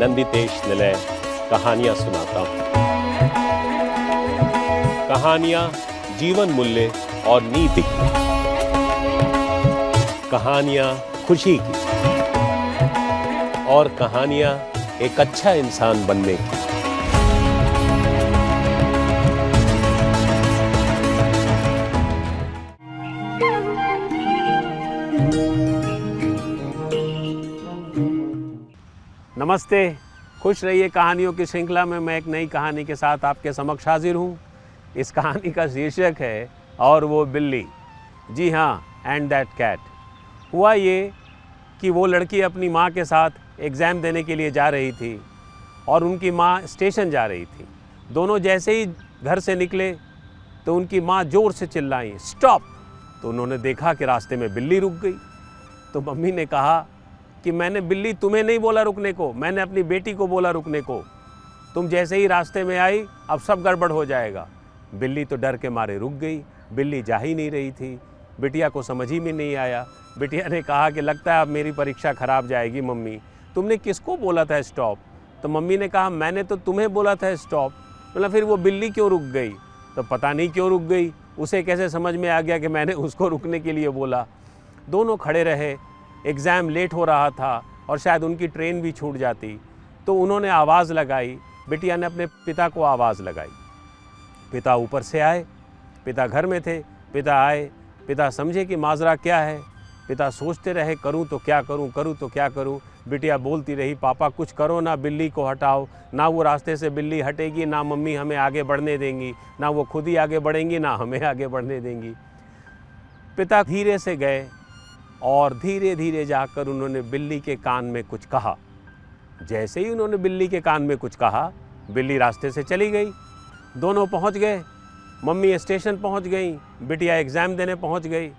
नंदितेश निलय कहानियां सुनाता हूं। कहानियां जीवन मूल्य और नीति की, कहानियां खुशी की और कहानियां एक अच्छा इंसान बनने की। नमस्ते, खुश रहिए। कहानियों की श्रृंखला में मैं एक नई कहानी के साथ आपके समक्ष हाजिर हूँ। इस कहानी का शीर्षक है और वो बिल्ली। जी हाँ, एंड दैट कैट। हुआ ये कि वो लड़की अपनी माँ के साथ एग्ज़ाम देने के लिए जा रही थी और उनकी माँ स्टेशन जा रही थी। दोनों जैसे ही घर से निकले तो उनकी माँ ज़ोर से चिल्लाई, स्टॉप। तो उन्होंने देखा कि रास्ते में बिल्ली रुक गई। तो मम्मी ने कहा कि मैंने बिल्ली तुम्हें नहीं बोला रुकने को, मैंने अपनी बेटी को बोला रुकने को। तुम जैसे ही रास्ते में आई अब सब गड़बड़ हो जाएगा। बिल्ली तो डर के मारे रुक गई। बिल्ली जा ही नहीं रही थी। बिटिया को समझ ही में नहीं आया। बिटिया ने कहा कि लगता है अब मेरी परीक्षा खराब जाएगी मम्मी, तुमने किसको बोला था स्टॉप? तो मम्मी ने कहा मैंने तो तुम्हें बोला था स्टॉप। मतलब फिर वो बिल्ली क्यों रुक गई? तो पता नहीं क्यों रुक गई, उसे कैसे समझ में आ गया कि मैंने उसको रुकने के लिए बोला। दोनों खड़े रहे। एग्ज़ाम लेट हो रहा था और शायद उनकी ट्रेन भी छूट जाती। तो उन्होंने आवाज़ लगाई। बिटिया ने अपने पिता को आवाज़ लगाई। पिता ऊपर से आए। पिता घर में थे। पिता आए। पिता समझे कि माजरा क्या है। पिता सोचते रहे, करूं तो क्या करूं, करूं तो क्या करूं। बिटिया बोलती रही, पापा कुछ करो ना, बिल्ली को हटाओ ना। वो रास्ते से बिल्ली हटेगी ना, मम्मी हमें आगे बढ़ने देंगी ना, वो खुद ही आगे बढ़ेंगी ना हमें आगे बढ़ने देंगी। पिता धीरे से गए और धीरे धीरे जाकर उन्होंने बिल्ली के कान में कुछ कहा। जैसे ही उन्होंने बिल्ली के कान में कुछ कहा, बिल्ली रास्ते से चली गई। दोनों पहुंच गए। मम्मी स्टेशन पहुंच गई, बिटिया एग्ज़ाम देने पहुंच गई।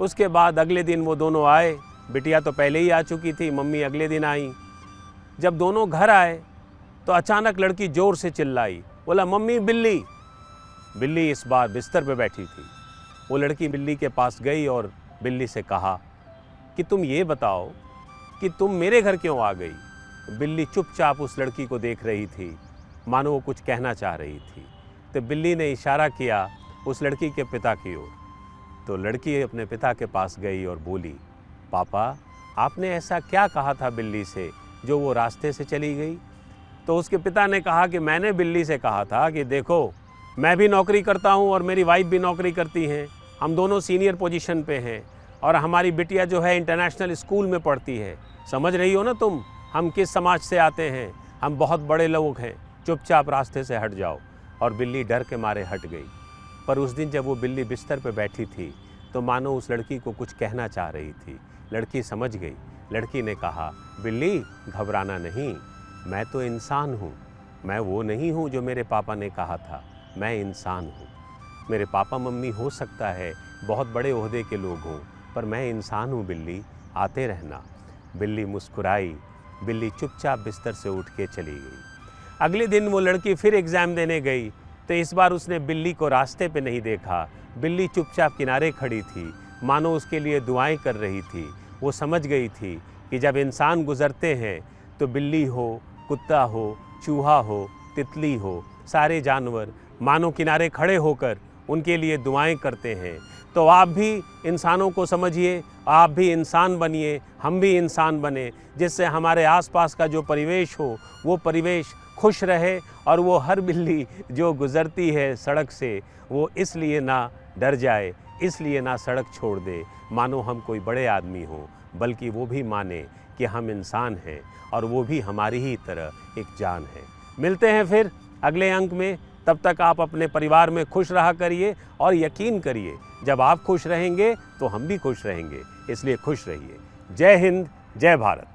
उसके बाद अगले दिन वो दोनों आए। बिटिया तो पहले ही आ चुकी थी, मम्मी अगले दिन आई। जब दोनों घर आए तो अचानक लड़की ज़ोर से चिल्लाई, बोला मम्मी बिल्ली। बिल्ली इस बार बिस्तर पे बैठी थी। वो लड़की बिल्ली के पास गई और बिल्ली से कहा कि तुम ये बताओ कि तुम मेरे घर क्यों आ गई? बिल्ली चुपचाप उस लड़की को देख रही थी, मानो वो कुछ कहना चाह रही थी। तो बिल्ली ने इशारा किया उस लड़की के पिता की ओर। तो लड़की अपने पिता के पास गई और बोली, पापा आपने ऐसा क्या कहा था बिल्ली से जो वो रास्ते से चली गई? तो उसके पिता ने कहा कि मैंने बिल्ली से कहा था कि देखो मैं भी नौकरी करता हूँ और मेरी वाइफ भी नौकरी करती हैं, हम दोनों सीनियर पोजीशन पे हैं और हमारी बिटिया जो है इंटरनेशनल स्कूल में पढ़ती है। समझ रही हो ना तुम हम किस समाज से आते हैं, हम बहुत बड़े लोग हैं, चुपचाप रास्ते से हट जाओ। और बिल्ली डर के मारे हट गई। पर उस दिन जब वो बिल्ली बिस्तर पे बैठी थी तो मानो उस लड़की को कुछ कहना चाह रही थी। लड़की समझ गई। लड़की ने कहा, बिल्ली घबराना नहीं, मैं तो इंसान हूँ, मैं वो नहीं हूँ जो मेरे पापा ने कहा था, मैं इंसान हूँ। मेरे पापा मम्मी हो सकता है बहुत बड़े ओहदे के लोग हों, पर मैं इंसान हूँ बिल्ली, आते रहना। बिल्ली मुस्कुराई। बिल्ली चुपचाप बिस्तर से उठ के चली गई। अगले दिन वो लड़की फिर एग्ज़ाम देने गई तो इस बार उसने बिल्ली को रास्ते पे नहीं देखा। बिल्ली चुपचाप किनारे खड़ी थी, मानो उसके लिए दुआएं कर रही थी। वो समझ गई थी कि जब इंसान गुज़रते हैं तो बिल्ली हो, कुत्ता हो, चूहा हो, तितली हो, सारे जानवर मानो किनारे खड़े होकर उनके लिए दुआएं करते हैं। तो आप भी इंसानों को समझिए, आप भी इंसान बनिए, हम भी इंसान बने, जिससे हमारे आसपास का जो परिवेश हो वो परिवेश खुश रहे और वो हर बिल्ली जो गुज़रती है सड़क से वो इसलिए ना डर जाए, इसलिए ना सड़क छोड़ दे मानो हम कोई बड़े आदमी हों, बल्कि वो भी माने कि हम इंसान हैं और वो भी हमारी ही तरह एक जान है। मिलते हैं फिर अगले अंक में। तब तक आप अपने परिवार में खुश रहा करिए और यकीन करिए जब आप खुश रहेंगे तो हम भी खुश रहेंगे, इसलिए खुश रहिए। जय हिंद, जय भारत।